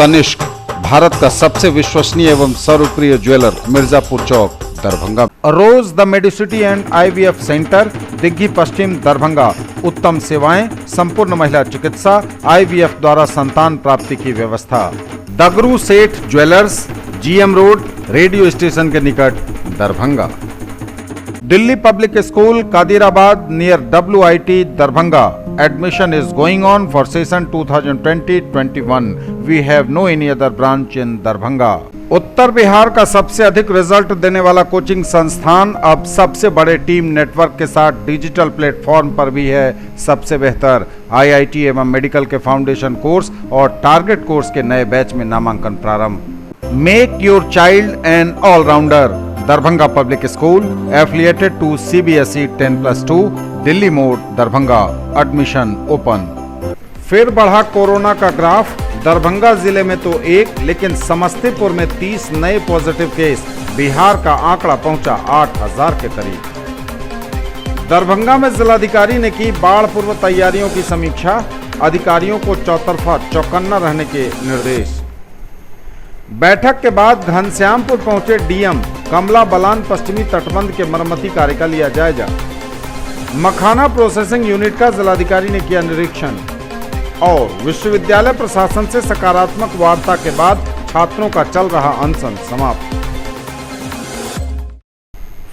तनिष्क, भारत का सबसे विश्वसनीय एवं सर्वप्रिय ज्वेलर, Mirzapur Chowk, Darbhanga. Rose the Medicity and IVF centre, Digghi Paschim, Darbhanga. उत्तम सेवाएं, संपूर्ण महिला चिकित्सा, IVF द्वारा संतान प्राप्ति की व्यवस्था। Dagru Seth jewellers, GM road, radio station के निकट, Darbhanga. Delhi public school, Kadirabad, near WIT, Darbhanga. Admission is going on for session 2020-21. We have no any other branch in Darbhanga. उत्तर बिहार का सबसे अधिक रिजल्ट देने वाला कोचिंग संस्थान अब सबसे बड़े टीम नेटवर्क के साथ डिजिटल प्लेटफॉर्म पर भी है सबसे बेहतर। IIT एवं मेडिकल के फाउंडेशन कोर्स और टारगेट कोर्स के नए बैच में नामांकन प्रारंभ। Make your child an all-rounder, Darbhanga public school, affiliated to CBSE 10+2, Delhi मोड़, दरभंगा। Admission open. फिर बढ़ा कोरोना का ग्राफ, दरभंगा जिले में तो 1 लेकिन समस्तीपुर में 30 नए पॉजिटिव केस। बिहार का आंकड़ा पहुंचा 8000 के करीब। दरभंगा में जिलाधिकारी ने की बाढ़ पूर्व तैयारियों की समीक्षा, अधिकारियों को चौतरफा चौकन्ना रहने के निर्देश। बैठक के बाद घनश्यामपुर पहुंचे DM, कमला बलान पश्चिमी तटबंध के मरम्मती कार्य का लिया जायजा। मखाना प्रोसेसिंग यूनिट का जिलाधिकारी ने किया निरीक्षण। और विश्वविद्यालय प्रशासन से सकारात्मक वार्ता के बाद छात्रों का चल रहा अनशन समाप्त।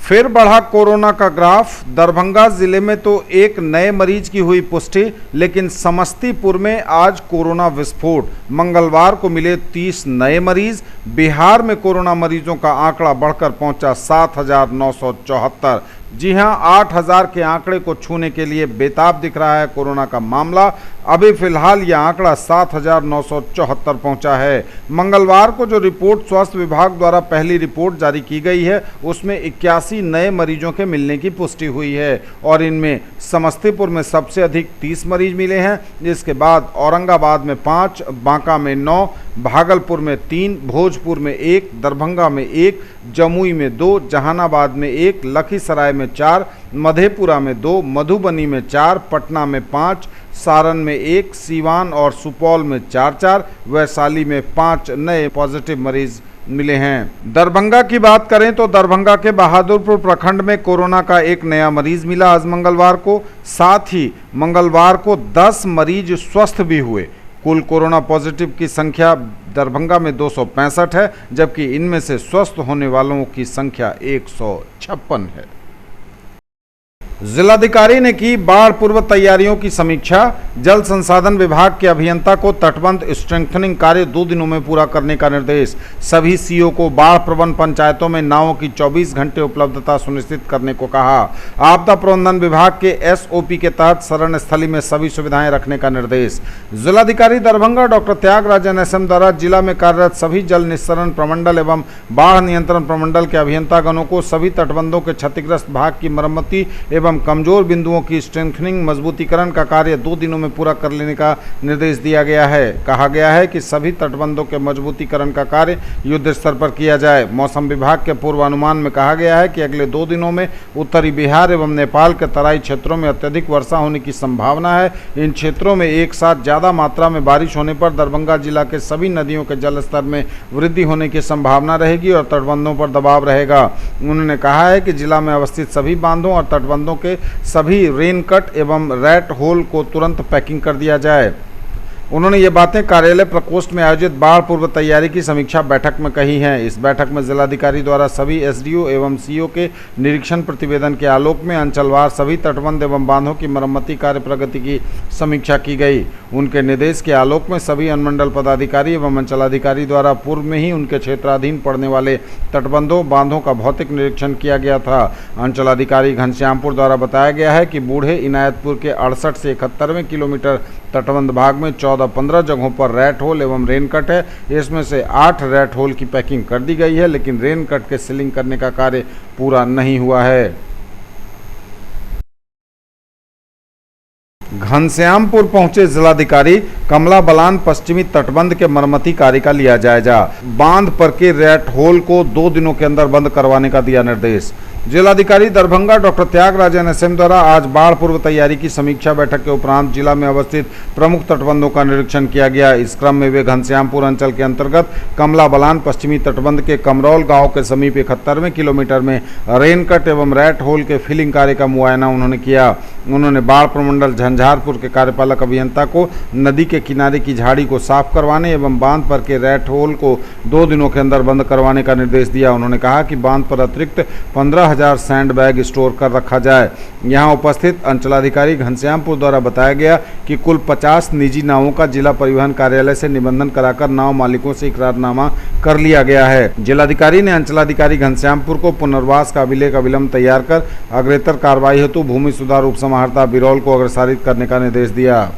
फिर बढ़ा कोरोना का ग्राफ, दरभंगा जिले में तो 1 नए मरीज की हुई पुष्टि, लेकिन समस्तीपुर में आज कोरोना विस्फोट। मंगलवार को मिले 30 नए मरीज। बिहार में कोरोना मरीजों का आंकड़ा बढ़कर पहुंचा 7974। जी हां, 8000 के आंकड़े को छूने के लिए बेताब दिख रहा है कोरोना का मामला। अभी फिलहाल यह आंकड़ा 7974 पहुंचा है। मंगलवार को जो रिपोर्ट स्वास्थ्य विभाग द्वारा पहली रिपोर्ट जारी की गई है उसमें 81 नए मरीजों के मिलने की पुष्टि हुई है और इनमें समस्तीपुर में सबसे अधिक 30 मरीज मिले हैं। इसके बाद औरंगाबाद में 5, बांका में 9, भागलपुर में 3, भोजपुर में 1, दरभंगा में 1, जमुई में 2, जहानाबाद में 1, लखीसराय में 4, मधेपुरा में 2, मधुबनी में 4, पटना में 5, सारण में 1, सीवान और सुपौल में 4, वैशाली में 5 नए पॉजिटिव मरीज मिले हैं। दरभंगा की बात करें तो दरभंगा के बहादुरपुर प्रखंड में कोरोना का एक नया मरीज मिला आज मंगलवार को। साथ ही मंगलवार को 10 मरीज स्वस्थ भी हुए। कुल कोरोना पॉजिटिव की संख्या दरभंगा में 265 है, जबकि इनमें से स्वस्थ होने वालों की संख्या 156 है। जिलाधिकारी ने की बाढ़ पूर्व तैयारियों की समीक्षा। जल संसाधन विभाग के अभियंता को तटबंध स्ट्रेंथनिंग कार्य 2 दिनों में पूरा करने का निर्देश। सभी CO को बाढ़ प्रबंधन पंचायतों में नावों की 24 घंटे उपलब्धता सुनिश्चित करने को कहा। आपदा प्रबंधन विभाग के SOP के तहत शरण स्थली में सभी सुविधाएं रखने का निर्देश। जिलाधिकारी दरभंगा डॉक्टर त्यागराजन SM द्वारा जिला में कार्यरत सभी जल निस्सरण प्रमंडल एवं बाढ़ नियंत्रण प्रमंडल के अभियंतागणों को सभी तटबंधों के क्षतिग्रस्त भाग की मरम्मती एवं कमजोर बिंदुओं की स्ट्रेंथनिंग मजबूतीकरण का कार्य 2 दिनों में पूरा कर लेने का निर्देश दिया गया है। कहा गया है कि सभी तटबंधों के मजबूतीकरण का कार्य युद्ध स्तर पर किया जाए। मौसम विभाग के पूर्वानुमान में कहा गया है कि अगले 2 दिनों में उत्तरी बिहार एवं नेपाल के तराई क्षेत्रों में अत्यधिक वर्षा होने की संभावना है। इन क्षेत्रों में एक साथ ज्यादा मात्रा में बारिश होने पर दरभंगा जिला के सभी नदियों के जलस्तर में वृद्धि होने की संभावना रहेगी और तटबंधों पर दबाव रहेगा। उन्होंने कहा है कि जिला में अवस्थित सभी बांधों और तटबंधों के सभी रेन कट एवं रैट होल को तुरंत पैकिंग कर दिया जाए। उन्होंने ये बातें कार्यालय प्रकोष्ठ में आयोजित बाढ़ पूर्व तैयारी की समीक्षा बैठक में कही हैं। इस बैठक में जिलाधिकारी द्वारा सभी SDO एवं CO के निरीक्षण प्रतिवेदन के आलोक में अंचलवार सभी तटबंध एवं बांधों की मरम्मती कार्य प्रगति की समीक्षा की गई। उनके निर्देश के आलोक में सभी अनुमंडल पदाधिकारी एवं अंचलाधिकारी द्वारा पूर्व में ही उनके क्षेत्राधीन पड़ने वाले तटबंधों बांधों का भौतिक निरीक्षण किया गया था। अंचलाधिकारी घनश्यामपुर द्वारा बताया गया है कि बूढ़े इनायतपुर के 68 से 71वें किलोमीटर तटबंध भाग में 14-15 जगहों पर रैट होल एवं रेन कट है। इसमें से 8 रैट होल की पैकिंग कर दी गई है, लेकिन रेन कट के सीलिंग करने का कार्य पूरा नहीं हुआ है। घनश्यामपुर पहुंचे जिलाधिकारी, कमला बलान पश्चिमी तटबंध के मरम्मती कार्य का लिया जायजा। बांध पर के रैट होल को 2 दिनों के अंदर बंद करवाने का दिया निर्देश। जिलाधिकारी दरभंगा डॉक्टर त्यागराजन एसएम द्वारा आज बाढ़ पूर्व तैयारी की समीक्षा बैठक के उपरांत जिला में अवस्थित प्रमुख तटबंधों का निरीक्षण किया गया। इस क्रम में वे घनश्यामपुर अंचल के अंतर्गत कमला बलान पश्चिमी तटबंध के कमरौल गांव के समीप 71वें किलोमीटर में रेनकट एवं रैट होल के फिलिंग कार्य का मुआयना उन्होंने किया। उन्होंने बाढ़ प्रमंडल झंझारपुर के कार्यपालक अभियंता को नदी के किनारे की झाड़ी को साफ करवाने एवं बांध पर के रैट होल को 2 दिनों के अंदर बंद करवाने का निर्देश दिया। उन्होंने कहा कि बांध पर अतिरिक्त 15,000 सैंड बैग स्टोर कर रखा जाए। यहां उपस्थित अंचलाधिकारी घनश्यामपुर द्वारा बताया गया कि कुल 50 निजी नावों का जिला परिवहन कार्यालय से निबंधन कराकर नाव मालिकों से इकरारनामा कर लिया गया है। जिलाधिकारी ने अंचलाधिकारी घनश्यामपुर को पुनर्वास का अभिलेख अविलंब तैयार कर अग्रेतर कार्रवाई हेतु भूमि सुधार उप समाहर्ता बिरौल को अग्रसारित करने का निर्देश दिया।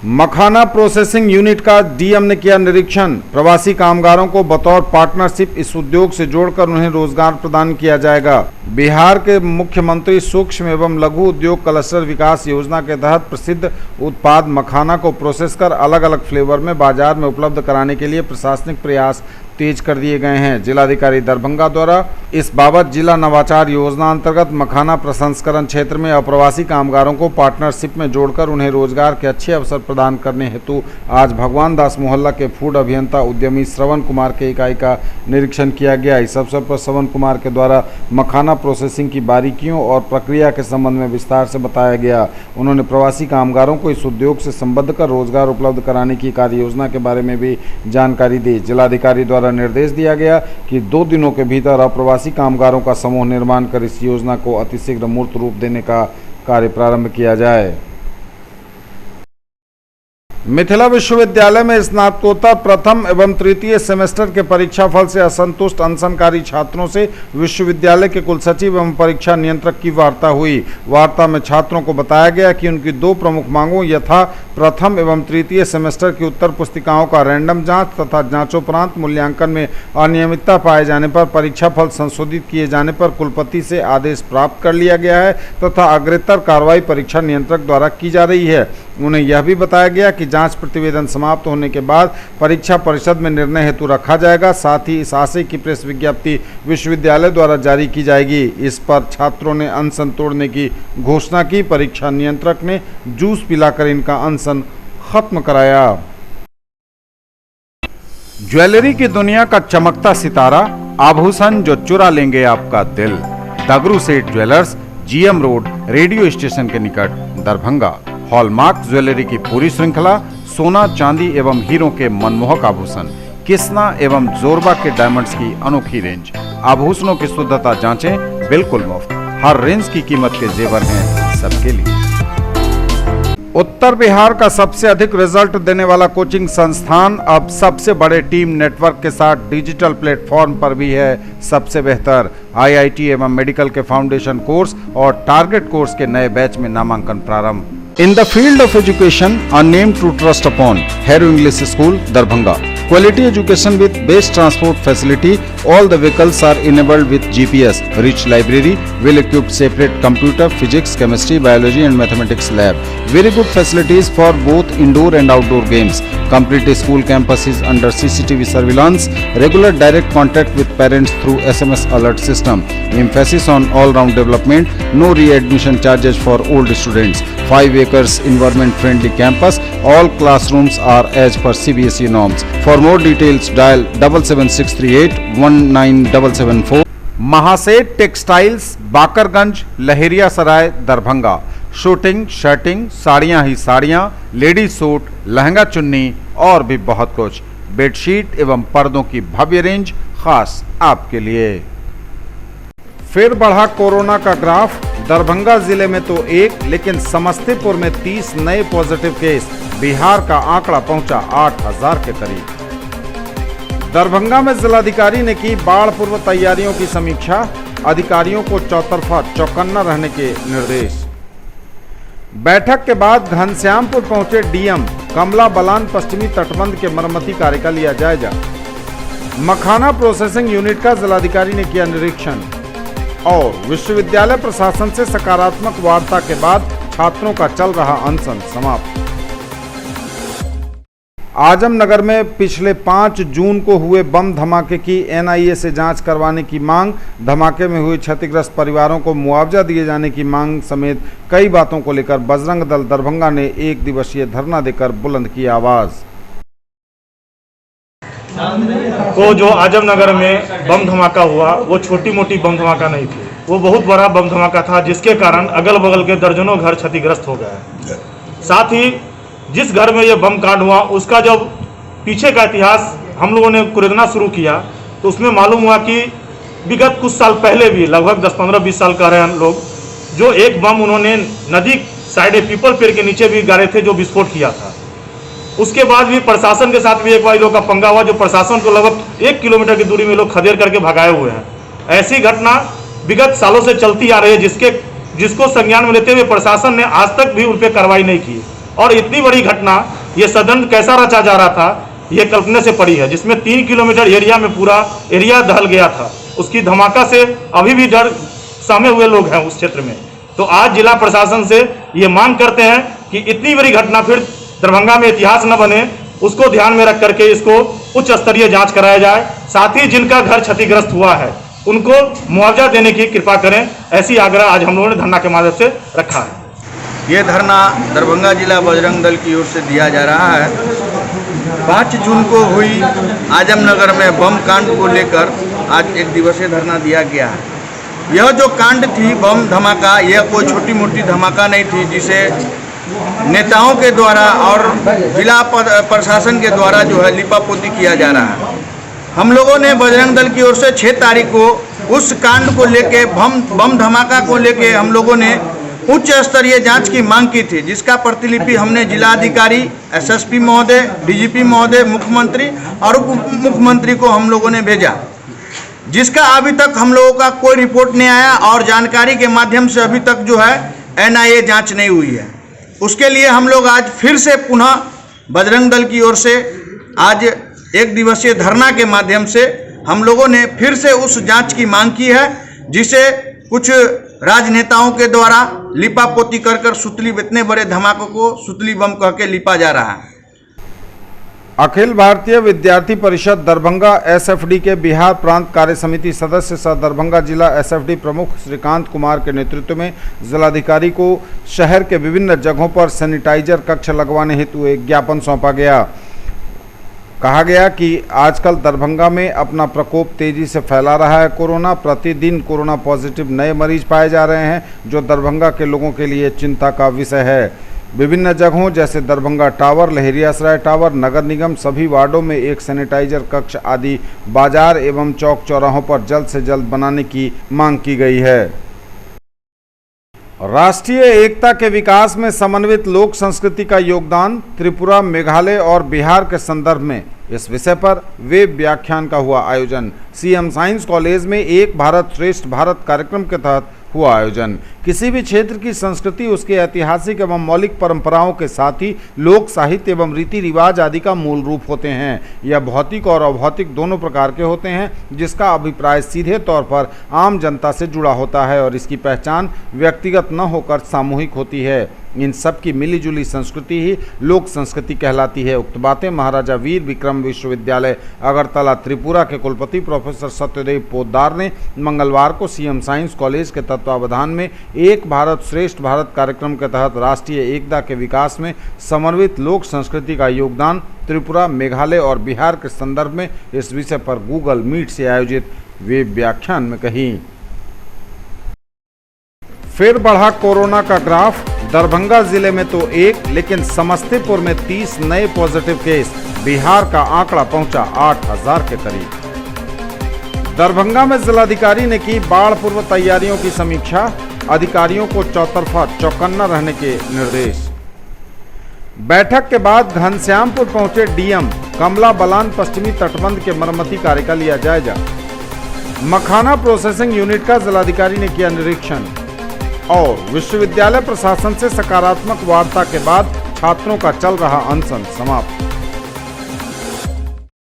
मखाना प्रोसेसिंग यूनिट का डीएम ने किया निरीक्षण। प्रवासी कामगारों को बतौर पार्टनरशिप इस उद्योग से जोड़कर उन्हें रोजगार प्रदान किया जाएगा। बिहार के मुख्यमंत्री सूक्ष्म एवं लघु उद्योग क्लस्टर विकास योजना के तहत प्रसिद्ध उत्पाद मखाना को प्रोसेस कर अलग अलग फ्लेवर में बाजार में उपलब्ध कराने के लिए प्रशासनिक प्रयास तेज कर दिए गए हैं। जिलाधिकारी दरभंगा द्वारा इस बाबत जिला नवाचार योजना अंतर्गत मखाना प्रसंस्करण क्षेत्र में अप्रवासी कामगारों को पार्टनरशिप में जोड़कर उन्हें रोजगार के अच्छे अवसर प्रदान करने हेतु आज भगवान दास मोहल्ला के फूड अभियंता उद्यमी श्रवण कुमार के इकाई का निरीक्षण किया गया। इस अवसर पर श्रवण कुमार के द्वारा मखाना प्रोसेसिंग की बारीकियों और प्रक्रिया के संबंध में विस्तार से बताया गया। उन्होंने प्रवासी कामगारों को इस उद्योग से संबद्ध कर रोजगार उपलब्ध कराने की कार्य योजना के बारे में भी जानकारी दी। जिलाधिकारी द्वारा निर्देश दिया गया कि 2 दिनों के भीतर अप्रवासी कामगारों का समूह निर्माण कर इस योजना को अतिशीघ्र मूर्त रूप देने का कार्य प्रारंभ किया जाए। मिथिला विश्वविद्यालय में स्नातकोत्तर प्रथम एवं तृतीय सेमेस्टर के परीक्षा फल से असंतुष्ट अनशनकारी छात्रों से विश्वविद्यालय के कुलसचिव एवं परीक्षा नियंत्रक की वार्ता हुई। वार्ता में छात्रों को बताया गया कि उनकी 2 प्रमुख मांगों यथा प्रथम एवं तृतीय सेमेस्टर की उत्तर पुस्तिकाओं का रैंडम जांच तथा जांचोपरांत मूल्यांकन में अनियमितता पाए जाने पर परीक्षा फल संशोधित किए जाने पर कुलपति से आदेश प्राप्त कर लिया गया है तथा अग्रेतर कार्रवाई परीक्षा नियंत्रक द्वारा की जा रही है। उन्हें यह भी बताया गया कि जांच प्रतिवेदन समाप्त होने के बाद परीक्षा परिषद में निर्णय हेतु रखा जाएगा। साथ ही इस आशय की प्रेस विज्ञप्ति विश्वविद्यालय द्वारा जारी की जाएगी। इस पर छात्रों ने अनशन तोड़ने की घोषणा की। परीक्षा नियंत्रक ने जूस पिलाकर इनका अनशन खत्म कराया। ज्वेलरी की दुनिया का चमकता सितारा, आभूषण जो चुरा लेंगे आपका दिल। दगरू Seth jewellers, GM road, radio station के निकट, दरभंगा। हॉलमार्क ज्वेलरी की पूरी श्रृंखला, सोना चांदी एवं हीरों के मनमोहक आभूषण, किस्ना एवं जोरबा के डायमंड्स की अनोखी रेंज। आभूषणों की शुद्धता जांचें बिल्कुल मुफ्त। हर रेंज की कीमत के जेवर हैं सबके लिए। उत्तर बिहार का सबसे अधिक रिजल्ट देने वाला कोचिंग संस्थान अब सबसे बड़े टीम नेटवर्क के साथ डिजिटल प्लेटफॉर्म पर भी है सबसे बेहतर। आईआईटी एवं मेडिकल के फाउंडेशन कोर्स और टारगेट कोर्स के नए बैच में नामांकन प्रारंभ। In the field of education, a name to trust upon, Hero English School, Darbhanga. Quality education with best transport facility. All the vehicles are enabled with GPS. Rich library, well-equipped separate computer, physics, chemistry, biology and mathematics lab. Very good facilities for both indoor and outdoor games. Complete school campus is under CCTV surveillance. Regular direct contact with parents through SMS alert system. Emphasis on all-round development. No re-admission charges for old students. 5 acres environment-friendly campus. All classrooms are as per CBSE norms. For more details, dial 77638 19774. Mahaseth textiles, Bakarganj, Laheriasarai, Darbhanga. Shooting, shirting, साड़ियाँ ही साड़ियाँ, ladies suit, lehenga चुन्नी और भी बहुत कुछ। Bedsheet एवं पर्दों की भव्य रेंज खास आपके लिए। फिर बढ़ा कोरोना का ग्राफ। दरभंगा जिले में तो 1 लेकिन समस्तीपुर में 30 नए पॉजिटिव केस। बिहार का आंकड़ा पहुंचा 8000 के करीब। दरभंगा में जिलाधिकारी ने की बाढ़ पूर्व तैयारियों की समीक्षा। अधिकारियों को चौतरफा चौकन्ना रहने के निर्देश। बैठक के बाद घनश्यामपुर पहुंचे डीएम। कमला बलान पश्चिमी तटबंध के मरम्मती कार्य का लिया जायजा। मखाना प्रोसेसिंग यूनिट का जिलाधिकारी ने किया निरीक्षण। और विश्वविद्यालय प्रशासन से सकारात्मक वार्ता के बाद छात्रों का चल रहा अनशन समाप्त। आजमनगर में पिछले 5 जून को हुए बम धमाके की एनआईए से जांच करवाने की मांग, धमाके में हुए क्षतिग्रस्त परिवारों को मुआवजा दिए जाने की मांग समेत कई बातों को लेकर बजरंग दल दरभंगा ने 1 दिवसीय धरना देकर बुलंद की आवाज। को जो आजमनगर में बम धमाका हुआ वो छोटी मोटी बम धमाका नहीं थी, वो बहुत बड़ा बम धमाका था, जिसके कारण अगल बगल के दर्जनों घर क्षतिग्रस्त हो गए। साथ ही जिस घर में ये बम कांड हुआ उसका जब पीछे का इतिहास हम लोगों ने कुरेदना शुरू किया तो उसमें मालूम हुआ कि विगत कुछ साल पहले भी लगभग 10-15-20 साल का रहे हैं लोग, जो एक बम उन्होंने नदी साइड पीपल पेड़ के नीचे भी गाड़े थे जो विस्फोट किया था। उसके बाद भी प्रशासन के साथ भी एक बार लोग का पंगा हुआ, जो प्रशासन को लगभग 1 किलोमीटर की दूरी में लोग खदेड़ करके भगाए हुए हैं। ऐसी घटना विगत सालों से चलती आ रही है, जिसको संज्ञान में लेते हुए प्रशासन ने आज तक भी उन पर कार्रवाई नहीं की। और इतनी बड़ी घटना, ये षड्यंत्र कैसा रचा जा रहा था ये कल्पना से पड़ी है, जिसमें 3 किलोमीटर एरिया में पूरा एरिया दहल गया था। उसकी धमाका से अभी भी डर सहमे हुए लोग हैं उस क्षेत्र में। तो आज जिला प्रशासन से ये मांग करते हैं कि इतनी बड़ी घटना फिर दरभंगा में इतिहास न बने, उसको ध्यान में रख करके इसको उच्च स्तरीय जांच कराया जाए। साथ ही जिनका घर क्षतिग्रस्त हुआ है उनको मुआवजा देने की कृपा करें, ऐसी आग्रह आज हम लोगों ने धरना के माध्यम से रखा है। ये धरना दरभंगा जिला बजरंग दल की ओर से दिया जा रहा है। 5 जून को हुई आजमनगर में बम कांड को लेकर आज 1 दिवसीय धरना दिया गया है। यह जो कांड थी बम धमाका, यह कोई छोटी मोटी धमाका नहीं थी, जिसे नेताओं के द्वारा और जिला प्रशासन के द्वारा जो है लिपापोती किया जा रहा है। हम लोगों ने बजरंग दल की ओर से 6 तारीख को उस कांड को लेके बम धमाका को लेके हम लोगों ने उच्च स्तरीय जांच की मांग की थी, जिसका प्रतिलिपि हमने जिलाधिकारी, एसएसपी महोदय, डीजीपी महोदय, मुख्यमंत्री और उप मुख्यमंत्री को हम लोगों ने भेजा, जिसका अभी तक हम लोगों का कोई रिपोर्ट नहीं आया और जानकारी के माध्यम से अभी तक जो है एनआईए जांच नहीं हुई है। उसके लिए हम लोग आज फिर से पुनः बजरंग दल की ओर से आज 1 दिवसीय धरना के माध्यम से हम लोगों ने फिर से उस जांच की मांग की है, जिसे कुछ राजनेताओं के द्वारा लिपापोती कर सुतली, इतने बड़े धमाकों को सुतली बम कह के लिपा जा रहा है। अखिल भारतीय विद्यार्थी परिषद दरभंगा एसएफडी के बिहार प्रांत कार्य समिति सदस्य सह दरभंगा जिला एसएफडी प्रमुख श्रीकांत कुमार के नेतृत्व में जिलाधिकारी को शहर के विभिन्न जगहों पर सैनिटाइजर कक्ष लगवाने हेतु एक ज्ञापन सौंपा गया। कहा गया कि आजकल दरभंगा में अपना प्रकोप तेजी से फैला रहा है। कोरोना, प्रतिदिन कोरोना पॉजिटिव नए मरीज पाए जा रहे हैं, जो दरभंगा के लोगों के लिए चिंता का विषय है। विभिन्न जगहों जैसे दरभंगा टावर, लहेरियासराय टावर, नगर निगम सभी वार्डों में एक सैनिटाइजर कक्ष आदि बाजार एवं चौक चौराहों पर जल्द से जल्द बनाने की मांग की गई है। राष्ट्रीय एकता के विकास में समन्वित लोक संस्कृति का योगदान, त्रिपुरा, मेघालय और बिहार के संदर्भ में इस विषय पर वेब व्याख्यान का हुआ आयोजन। सीएम साइंस कॉलेज में एक भारत श्रेष्ठ भारत कार्यक्रम के तहत हुआ आयोजन। किसी भी क्षेत्र की संस्कृति उसके ऐतिहासिक एवं मौलिक परंपराओं के साथ ही लोक साहित्य एवं रीति रिवाज आदि का मूल रूप होते हैं। यह भौतिक और अभौतिक दोनों प्रकार के होते हैं, जिसका अभिप्राय सीधे तौर पर आम जनता से जुड़ा होता है और इसकी पहचान व्यक्तिगत न होकर सामूहिक होती है। इन सब की मिलीजुली संस्कृति ही लोक संस्कृति कहलाती है। उक्त बातें महाराजा वीर विक्रम विश्वविद्यालय अगरतला त्रिपुरा के कुलपति प्रोफेसर सत्यदेव पोद्दार ने मंगलवार को सीएम साइंस कॉलेज के तत्वावधान में एक भारत श्रेष्ठ भारत कार्यक्रम के तहत राष्ट्रीय एकता के विकास में समन्वित लोक संस्कृति का योगदान, त्रिपुरा, मेघालय और बिहार के संदर्भ में इस विषय पर गूगल मीट से आयोजित वेब व्याख्यान में कही। फिर बढ़ा कोरोना का ग्राफ। दरभंगा जिले में तो 1, लेकिन समस्तीपुर में 30 नए पॉजिटिव केस। बिहार का आंकड़ा पहुंचा 8000 के करीब। दरभंगा में जिलाधिकारी ने की बाढ़ पूर्व तैयारियों की समीक्षा, अधिकारियों को चौतरफा चौकन्ना रहने के निर्देश। बैठक के बाद घनश्यामपुर पहुंचे डीएम, कमला बलान पश्चिमी तटबंध के मरम्मती कार्य का लिया जायजा। मखाना प्रोसेसिंग यूनिट का जिलाधिकारी ने किया निरीक्षण। और विश्वविद्यालय प्रशासन से सकारात्मक वार्ता के बाद छात्रों का चल रहा अनशन समाप्त।